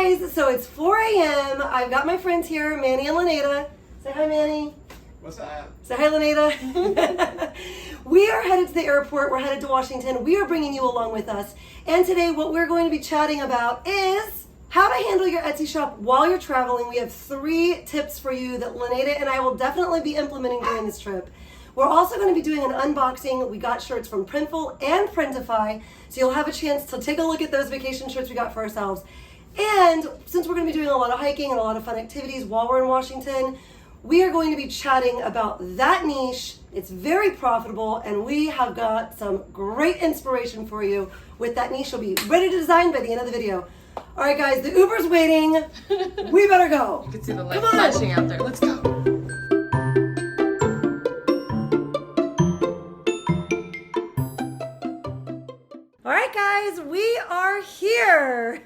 guys, so it's 4 a.m. I've got my friends here, Manny and Lyneida. Say hi, Manny. What's up? Say hi, Lyneida. We are headed to the airport. We're headed to Washington. We are bringing you along with us. And today what we're going to be chatting about is how to handle your Etsy shop while you're traveling. We have 3 tips for you that Lyneida and I will definitely be implementing during this trip. We're also going to be doing an unboxing. We got shirts from Printful and Printify, so you'll have a chance to take a look at those vacation shirts we got for ourselves. And since we're going to be doing a lot of hiking and a lot of fun activities while we're in Washington, we are going to be chatting about that niche. It's very profitable, and we have got some great inspiration for you with that niche. You'll be ready to design by the end of the video. All right, guys, the Uber's waiting. We better go. You can see the light flashing out there. Let's go. All right, guys, we are here.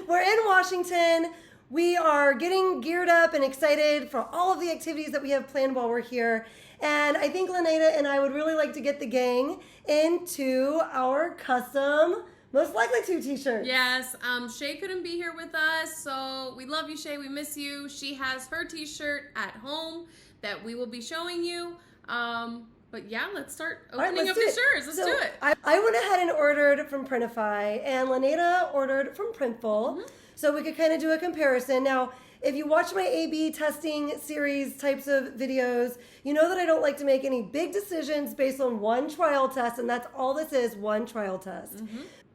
We're in Washington. We are getting geared up and excited for all of the activities that we have planned while we're here. And I think Lyneida and I would really like to get the gang into our custom Most Likely To t-shirts. Yes, Shay couldn't be here with us, so we love you, Shay. We miss you. She has her t-shirt at home that we will be showing you. But yeah, let's start opening up the shirts. Let's do it. I went ahead and ordered from Printify, and Lyneida ordered from Printful, so we could kind of do a comparison. Now, if you watch my A/B testing series types of videos, you know that I don't like to make any big decisions based on one trial test, and that's all this is, one trial test.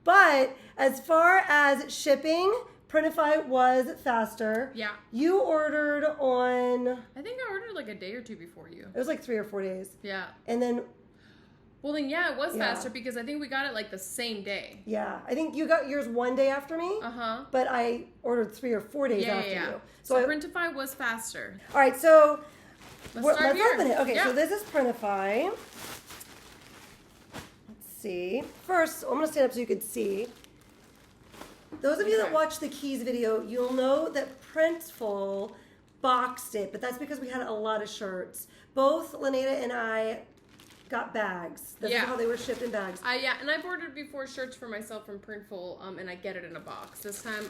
But as far as shipping, Printify was faster. Yeah. You ordered on... I think I ordered like a day or two before you. It was like 3 or 4 days. Yeah. And then... Well, then, yeah, it was faster because I think we got it like the same day. Yeah. I think you got yours 1 day after me. But I ordered 3 or 4 days after you. So Printify was faster. All right, so let's open it. Okay, so this is Printify. Let's see. First, I'm going to stand up so you can see. Those of you that watch the keys video, you'll know that Printful boxed it, but that's because we had a lot of shirts. Both Lyneida and I got bags. That's how they were shipped in bags. Yeah, and I've ordered before shirts for myself from Printful, and I get it in a box. This time,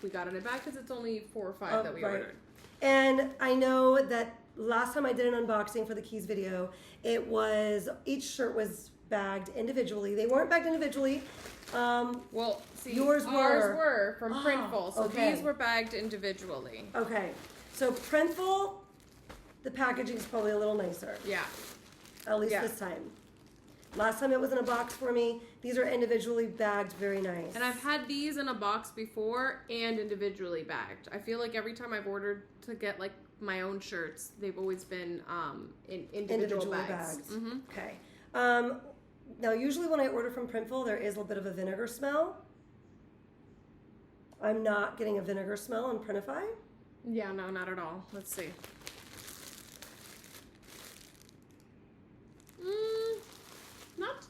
we got it in a bag because it's only 4 or 5 that we ordered. And I know that last time I did an unboxing for the keys video, each shirt was bagged individually. They weren't bagged individually. Well, see, ours were from Printful, so these were bagged individually. Okay, so Printful, the packaging is probably a little nicer. Yeah. At least this time. Last time it was in a box for me. These are individually bagged, very nice. And I've had these in a box before and individually bagged. I feel like every time I've ordered to get like my own shirts, they've always been in individual bags. Okay. Now, usually when I order from Printful, there is a little bit of a vinegar smell. I'm not getting a vinegar smell on Printify. Yeah, no, not at all. Let's see.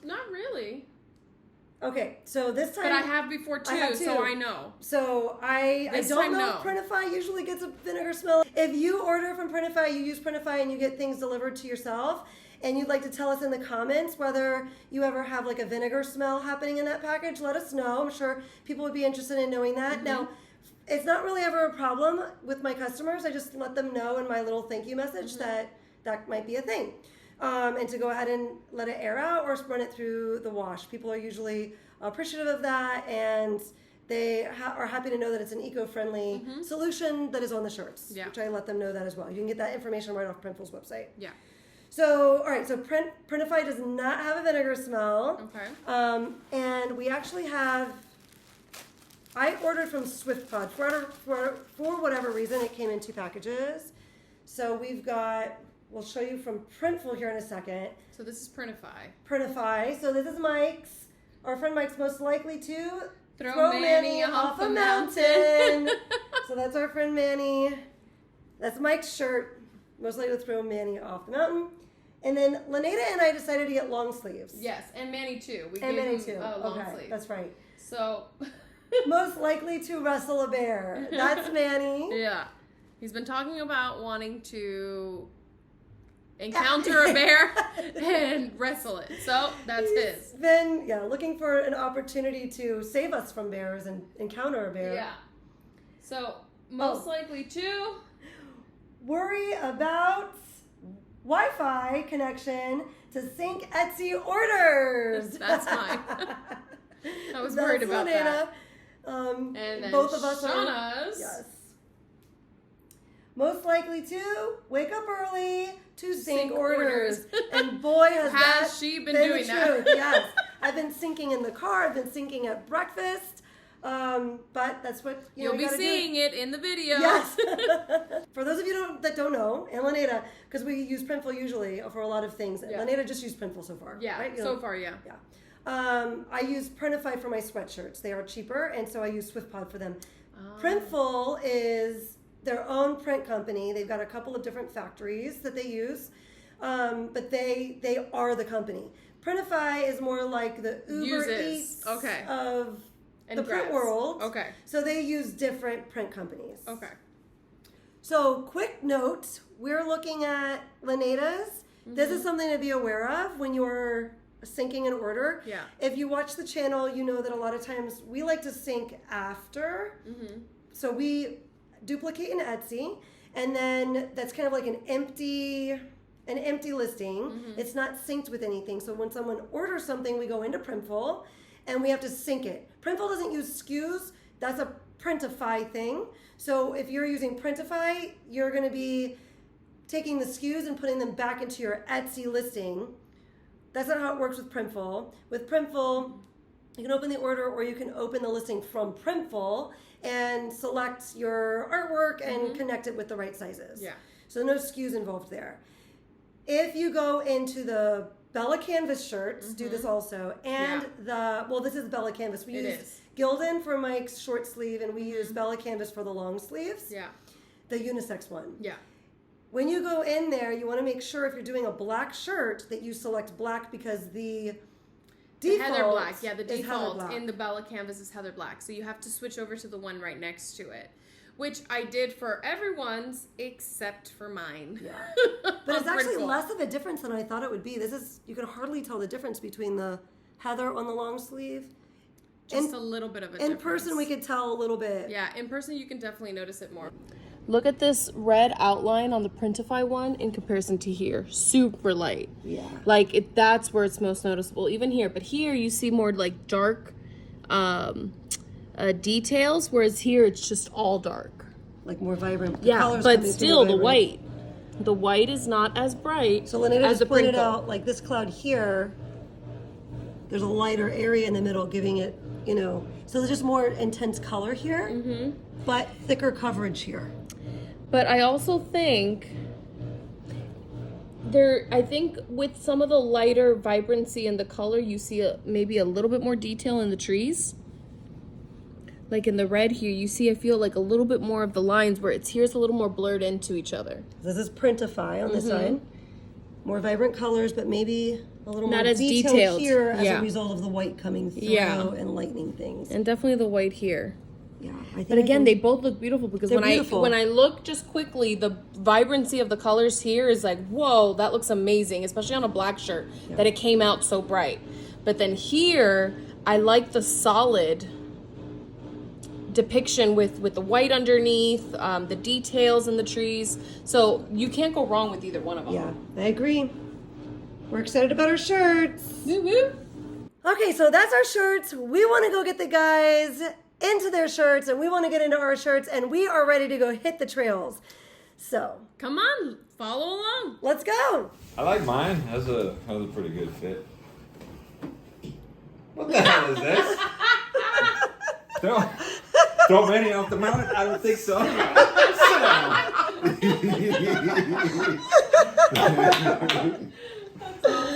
Not really. Okay, so this time... But I have before too, so I know. So I don't know if Printify usually gets a vinegar smell. If you order from Printify, you use Printify and you get things delivered to yourself, and you'd like to tell us in the comments whether you ever have like a vinegar smell happening in that package, let us know. I'm sure people would be interested in knowing that. Now, it's not really ever a problem with my customers. I just let them know in my little thank you message that might be a thing. And to go ahead and let it air out or run it through the wash. People are usually appreciative of that, and they are happy to know that it's an eco-friendly solution that is on the shirts, which I let them know that as well. You can get that information right off Printful's website. Yeah. So, all right, so Printify does not have a vinegar smell. Okay. And we actually have, I ordered from SwiftPod. For whatever reason, it came in 2 packages. So we've got... We'll show you from Printful here in a second. So this is Printify. Printify. So this is Mike's. Our friend Mike's Most Likely To Throw Manny off a mountain. So that's our friend Manny. That's Mike's shirt. Most Likely to Throw Manny off the mountain. And then Lyneida and I decided to get long sleeves. Yes, and Manny too. We gave him long sleeves. That's right. So Most Likely to Wrestle a Bear. That's Manny. Yeah. He's been talking about wanting to encounter a bear and wrestle it. So that's his. Been looking for an opportunity to save us from bears and encounter a bear. Yeah. So, most likely to worry about Wi-Fi connection to sync Etsy orders. That's fine. I was worried about that. And then both of us Shawna's. Yes. Most likely to wake up early to sync orders. And boy, has she been doing the that. truth. Yes. I've been syncing in the car. I've been syncing at breakfast. But that's what you'll be seeing it in the video. Yes. For those of you that don't know, and Lyneida, because we use Printful usually for a lot of things. Yeah. Lyneida just used Printful so far. Yeah, right? so far, yeah. Yeah. I use Printify for my sweatshirts. They are cheaper, and so I use SwiftPod for them. Printful is their own print company. They've got a couple of different factories that they use, but they are the company. Printify is more like the Uber Eats of the print world. Okay. So they use different print companies. Okay. So quick note, we're looking at Lyneida's. This is something to be aware of when you're syncing an order. Yeah. If you watch the channel, you know that a lot of times we like to sync after. So we duplicate in Etsy, and then that's kind of like an empty listing. It's not synced with anything. So when someone orders something, we go into Printful and we have to sync it. Printful doesn't use SKUs. That's a Printify thing. So if you're using Printify, you're going to be taking the SKUs and putting them back into your Etsy listing. That's not how it works with Printful. With Printful, you can open the order or you can open the listing from Printful and select your artwork and connect it with the right sizes. Yeah. So no SKUs involved there. If you go into the Bella Canvas shirts, do this also. And this is Bella Canvas. We use Gildan for Mike's short sleeve, and we use Bella Canvas for the long sleeves. Yeah. The unisex one. Yeah. When you go in there, you want to make sure if you're doing a black shirt that you select black because the default Heather Black. Yeah, the is Heather default Black. in the Bella Canvas is Heather Black. So you have to switch over to the one right next to it, which I did for everyone's except for mine. Yeah. But it's actually less of a difference than I thought it would be. You can hardly tell the difference between the Heather on the long sleeve. Just a little bit of a difference. In person, we could tell a little bit. Yeah, in person, you can definitely notice it more. Look at this red outline on the Printify one in comparison to here. Super light. Yeah. Like, that's where it's most noticeable, even here. But here, you see more, like, dark details, whereas here, it's just all dark. Like, more vibrant. Yeah, but still, the white. The white is not as bright so Lyneida just pointed out, like, this cloud here, there's a lighter area in the middle giving it, so there's just more intense color here, but thicker coverage here. But I also think I think with some of the lighter vibrancy in the color, you see maybe a little bit more detail in the trees. Like in the red here, you see, I feel like a little bit more of the lines where here's a little more blurred into each other. This is Printify on this side. More vibrant colors, but maybe a little not more as detailed here as a result of the white coming through and lightening things. And definitely the white here. Yeah, but again, they both look beautiful because when I look just quickly, the vibrancy of the colors here is like, whoa, that looks amazing, especially on a black shirt, that it came out so bright. But then here, I like the solid depiction with the white underneath, the details in the trees. So you can't go wrong with either one of them. Yeah, I agree. We're excited about our shirts. Woo-woo. Okay, so that's our shirts. We want to go get the guys into their shirts, and we want to get into our shirts, and we are ready to go hit the trails. So come on, follow along. Let's go. I like mine. That was a pretty good fit. What the hell is this? Throw many off the mountain? I don't think so.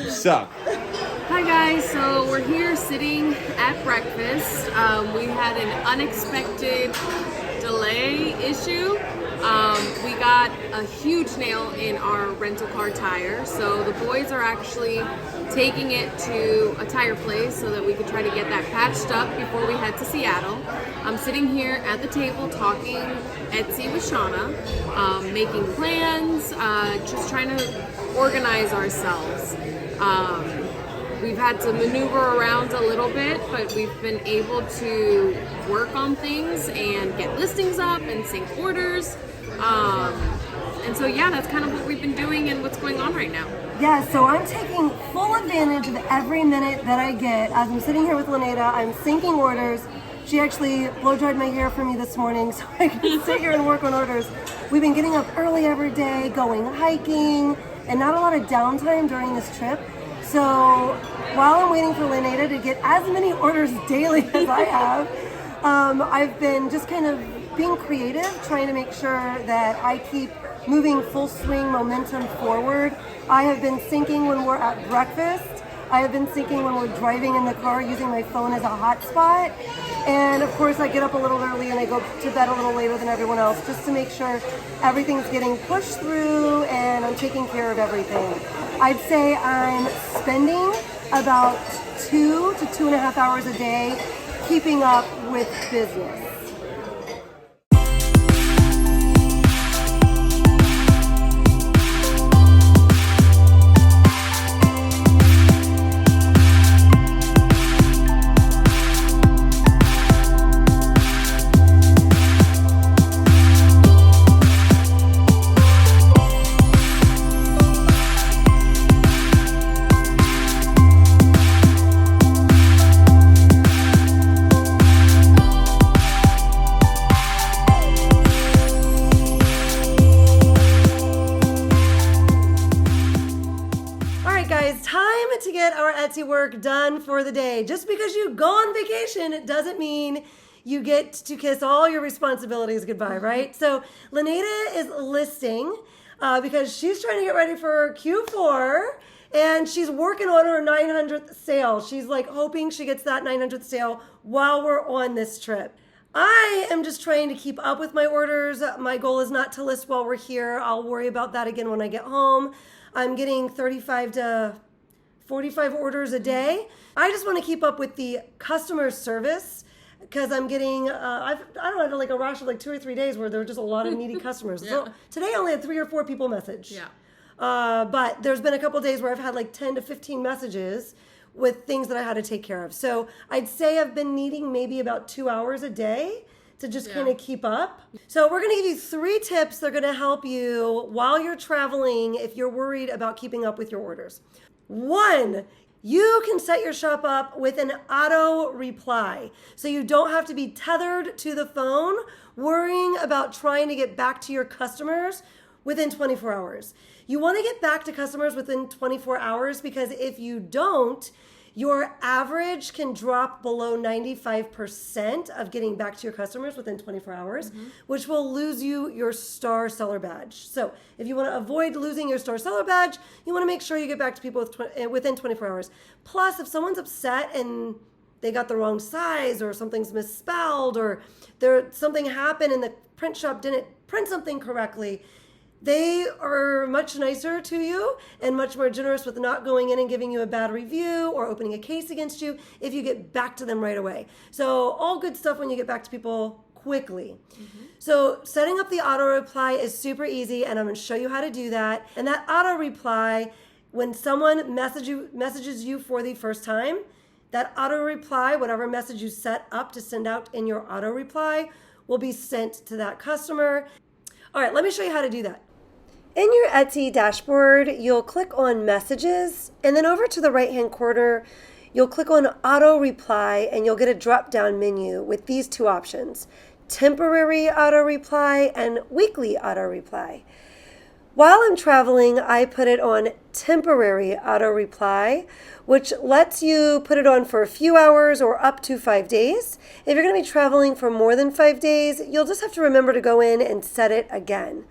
You suck. Hi guys, so we're here sitting at breakfast. We had an unexpected delay issue. We got a huge nail in our rental car tire, so the boys are actually taking it to a tire place so that we could try to get that patched up before we head to Seattle. I'm sitting here at the table talking Etsy with Shawna, making plans, just trying to organize ourselves. We've had to maneuver around a little bit, but we've been able to work on things and get listings up and sync orders. And so, yeah, that's kind of what we've been doing and what's going on right now. Yeah, so I'm taking full advantage of every minute that I get. As I'm sitting here with Lyneida, I'm syncing orders. She actually blow-dried my hair for me this morning so I can sit here and work on orders. We've been getting up early every day, going hiking, and not a lot of downtime during this trip. So while I'm waiting for Lyneida to get as many orders daily as I have, I've been just kind of being creative, trying to make sure that I keep moving full swing momentum forward. I have been syncing when we're at breakfast. I have been syncing when we're driving in the car using my phone as a hotspot. And of course I get up a little early and I go to bed a little later than everyone else just to make sure everything's getting pushed through and I'm taking care of everything. I'd say I'm spending about 2 to 2.5 hours a day keeping up with business. To get our Etsy work done for the day. Just because you go on vacation, it doesn't mean you get to kiss all your responsibilities goodbye, right? So Lyneida is listing because she's trying to get ready for Q4 and she's working on her 900th sale. She's like hoping she gets that 900th sale while we're on this trip. I am just trying to keep up with my orders. My goal is not to list while we're here. I'll worry about that again when I get home. I'm getting 35 to 45 orders a day. I just want to keep up with the customer service because I'm getting, I don't know, like a rush of like 2 or 3 days where there are just a lot of needy customers. Yeah. So today I only had 3 or 4 people message. Yeah. But there's been a couple days where I've had like 10 to 15 messages with things that I had to take care of. So I'd say I've been needing maybe about 2 hours a day to just kind of keep up. So we're going to give you 3 tips that are going to help you while you're traveling if you're worried about keeping up with your orders. 1, you can set your shop up with an auto reply. So you don't have to be tethered to the phone worrying about trying to get back to your customers within 24 hours. You want to get back to customers within 24 hours because if you don't, your average can drop below 95% of getting back to your customers within 24 hours, which will lose you your star seller badge. So if you want to avoid losing your star seller badge, you want to make sure you get back to people within 24 hours. Plus, if someone's upset and they got the wrong size or something's misspelled or something happened and the print shop didn't print something correctly, they are much nicer to you and much more generous with not going in and giving you a bad review or opening a case against you if you get back to them right away. So all good stuff when you get back to people quickly. So setting up the auto reply is super easy and I'm going to show you how to do that. And that auto reply, when someone messages you for the first time, that auto reply, whatever message you set up to send out in your auto reply, will be sent to that customer. All right, let me show you how to do that. In your Etsy dashboard, you'll click on Messages, and then over to the right-hand corner, you'll click on Auto Reply, and you'll get a drop-down menu with these 2 options, Temporary Auto Reply and Weekly Auto Reply. While I'm traveling, I put it on Temporary Auto Reply, which lets you put it on for a few hours or up to 5 days. If you're going to be traveling for more than 5 days, you'll just have to remember to go in and set it again.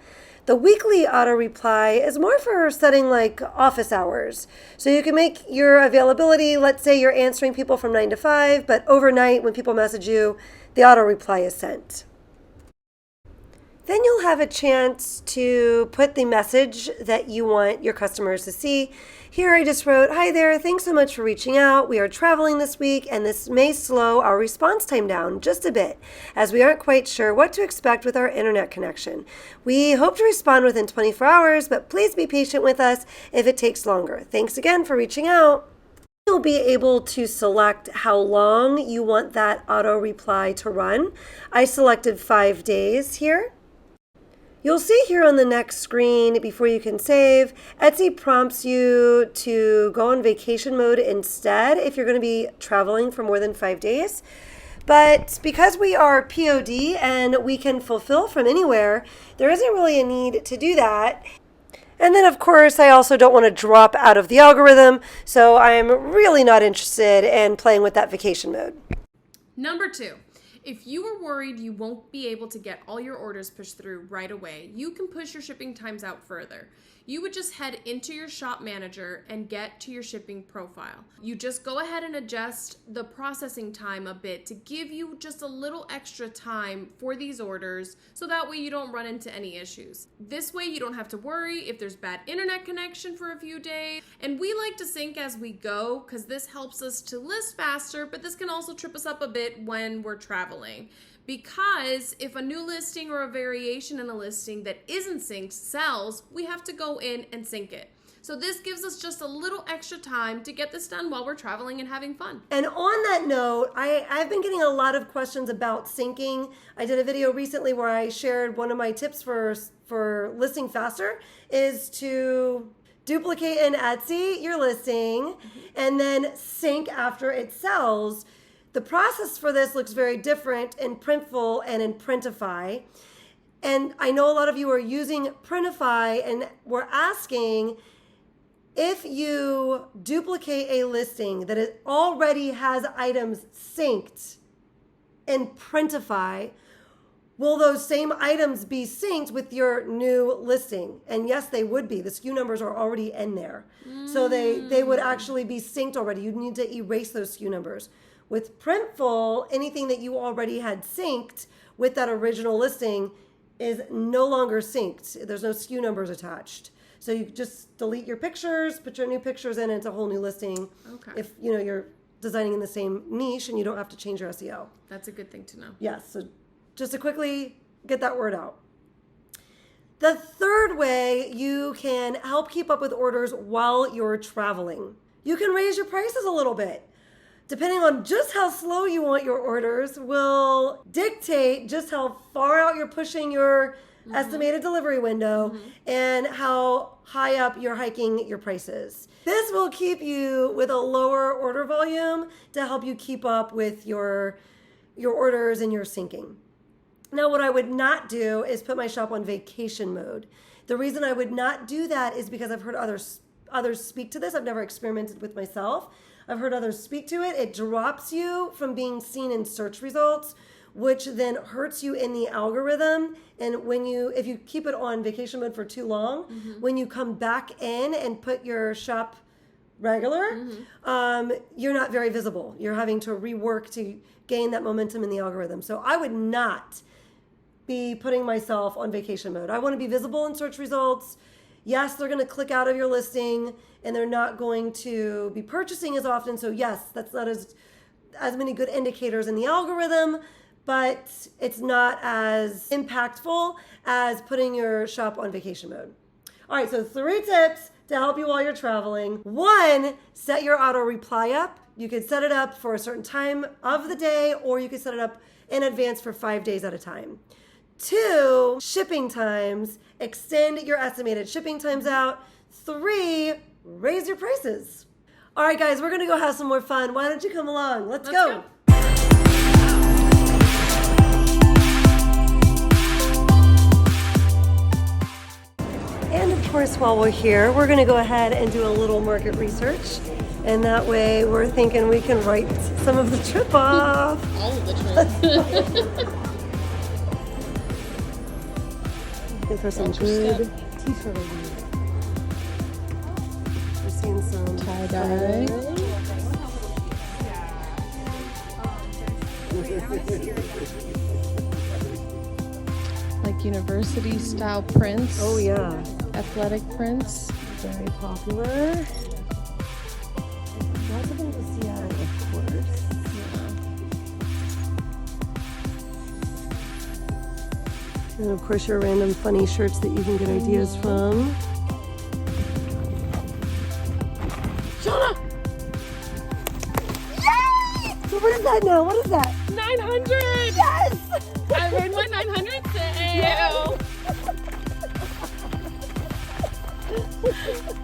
The weekly auto reply is more for setting like office hours. So you can make your availability, let's say you're answering people from 9 to 5, but overnight when people message you, the auto reply is sent. Then you'll have a chance to put the message that you want your customers to see. Here I just wrote, "Hi there, thanks so much for reaching out. We are traveling this week and this may slow our response time down just a bit as we aren't quite sure what to expect with our internet connection. We hope to respond within 24 hours, but please be patient with us if it takes longer. Thanks again for reaching out." You'll be able to select how long you want that auto reply to run. I selected 5 days here. You'll see here on the next screen before you can save, Etsy prompts you to go on vacation mode instead if you're going to be traveling for more than 5 days. But because we are POD and we can fulfill from anywhere, there isn't really a need to do that. And then, of course, I also don't want to drop out of the algorithm, so I'm really not interested in playing with that vacation mode. Number 2, if you are worried you won't be able to get all your orders pushed through right away, you can push your shipping times out further. You would just head into your shop manager and get to your shipping profile. You just go ahead and adjust the processing time a bit to give you just a little extra time for these orders so that way you don't run into any issues. This way you don't have to worry if there's bad internet connection for a few days. And we like to sync as we go because this helps us to list faster, but this can also trip us up a bit when we're traveling. Because if a new listing or a variation in a listing that isn't synced sells, we have to go in and sync it. So this gives us just a little extra time to get this done while we're traveling and having fun. And on that note, I've been getting a lot of questions about syncing. I did a video recently where I shared one of my tips for listing faster is to duplicate in Etsy your listing and then sync after it sells. The process for this looks very different in Printful and in Printify. And I know a lot of you are using Printify and we're asking if you duplicate a listing that it already has items synced in Printify, will those same items be synced with your new listing? And yes, they would be. The SKU numbers are already in there. So they would actually be synced already. You'd need to erase those SKU numbers. With Printful, anything that you already had synced with that original listing is no longer synced. There's no SKU numbers attached. So you just delete your pictures, put your new pictures in, and it's a whole new listing. Okay. If you're designing in the same niche and you don't have to change your SEO. That's a good thing to know. Yes, so just to quickly get that word out. The third way you can help keep up with orders while you're traveling. You can raise your prices a little bit. Depending on just how slow you want your orders will dictate just how far out you're pushing your estimated delivery window and how high up you're hiking your prices. This will keep you with a lower order volume to help you keep up with your orders and your syncing. Now, what I would not do is put my shop on vacation mode. The reason I would not do that is because I've heard others speak to this. I've never experimented with myself. I've heard others speak to it. It drops you from being seen in search results, which then hurts you in the algorithm. And if you keep it on vacation mode for too long, when you come back in and put your shop regular, you're not very visible. You're having to rework to gain that momentum in the algorithm. So I would not be putting myself on vacation mode. I want to be visible in search results. Yes, they're going to click out of your listing and they're not going to be purchasing as often. So yes, that's not as many good indicators in the algorithm, but it's not as impactful as putting your shop on vacation mode. All right, so 3 tips to help you while you're traveling. 1, set your auto reply up. You could set it up for a certain time of the day, or you could set it up in advance for 5 days at a time. 2, shipping times. Extend your estimated shipping times out. 3, raise your prices. All right, guys, we're going to go have some more fun. Why don't you come along? Let's go. And of course, while we're here, we're going to go ahead and do a little market research. And that way, we're thinking we can write some of the trip off. All of the trip. Looking for some good t-shirt ideas. We're seeing some tie-dye. Like university style prints. Oh yeah. Athletic prints. Very popular. Lots of things to see out of course. And of course your random funny shirts that you can get ideas from. Shawna! is that now? What is that? 900! Yes! I earned my 900 sale! Yes.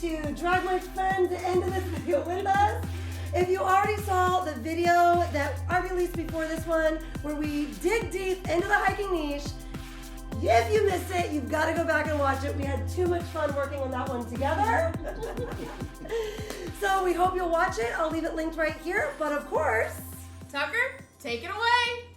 To drag my friend into this video with us. If you already saw the video that I released before this one, where we dig deep into the hiking niche, if you missed it, you've got to go back and watch it. We had too much fun working on that one together. So we hope you'll watch it. I'll leave it linked right here. But of course, Tucker, take it away.